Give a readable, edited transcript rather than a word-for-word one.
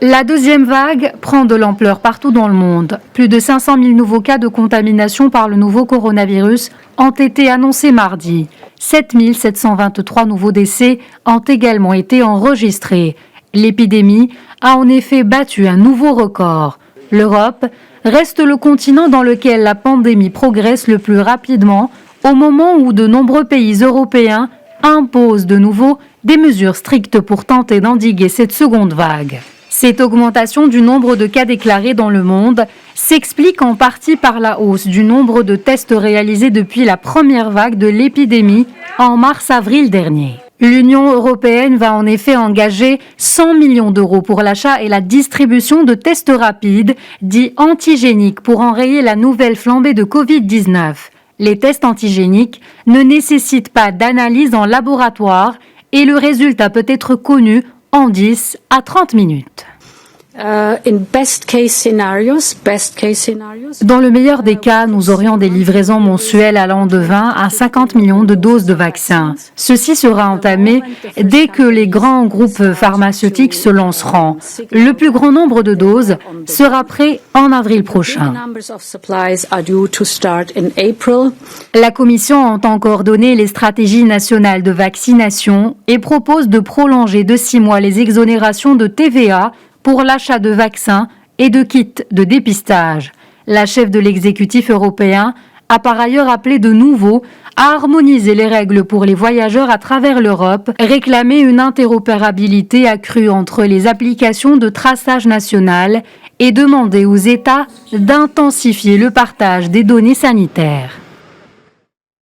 La deuxième vague prend de l'ampleur partout dans le monde. Plus de 500 000 nouveaux cas de contamination par le nouveau coronavirus ont été annoncés mardi. 7 723 nouveaux décès ont également été enregistrés. L'épidémie a en effet battu un nouveau record. L'Europe reste le continent dans lequel la pandémie progresse le plus rapidement au moment où de nombreux pays européens imposent de nouveau des mesures strictes pour tenter d'endiguer cette seconde vague. Cette augmentation du nombre de cas déclarés dans le monde s'explique en partie par la hausse du nombre de tests réalisés depuis la première vague de l'épidémie en mars-avril dernier. L'Union européenne va en effet engager 100 millions d'euros pour l'achat et la distribution de tests rapides, dits antigéniques, pour enrayer la nouvelle flambée de Covid-19. Les tests antigéniques ne nécessitent pas d'analyse en laboratoire et le résultat peut être connu en 10 à 30 minutes. Dans le meilleur des cas, nous aurions des livraisons mensuelles allant de 20 à 50 millions de doses de vaccins. Ceci sera entamé dès que les grands groupes pharmaceutiques se lanceront. Le plus grand nombre de doses sera prêt en avril prochain. La Commission entend coordonner les stratégies nationales de vaccination et propose de prolonger de 6 mois les exonérations de TVA pour l'achat de vaccins et de kits de dépistage. La chef de l'exécutif européen a par ailleurs appelé de nouveau à harmoniser les règles pour les voyageurs à travers l'Europe, réclamer une interopérabilité accrue entre les applications de traçage national et demander aux États d'intensifier le partage des données sanitaires.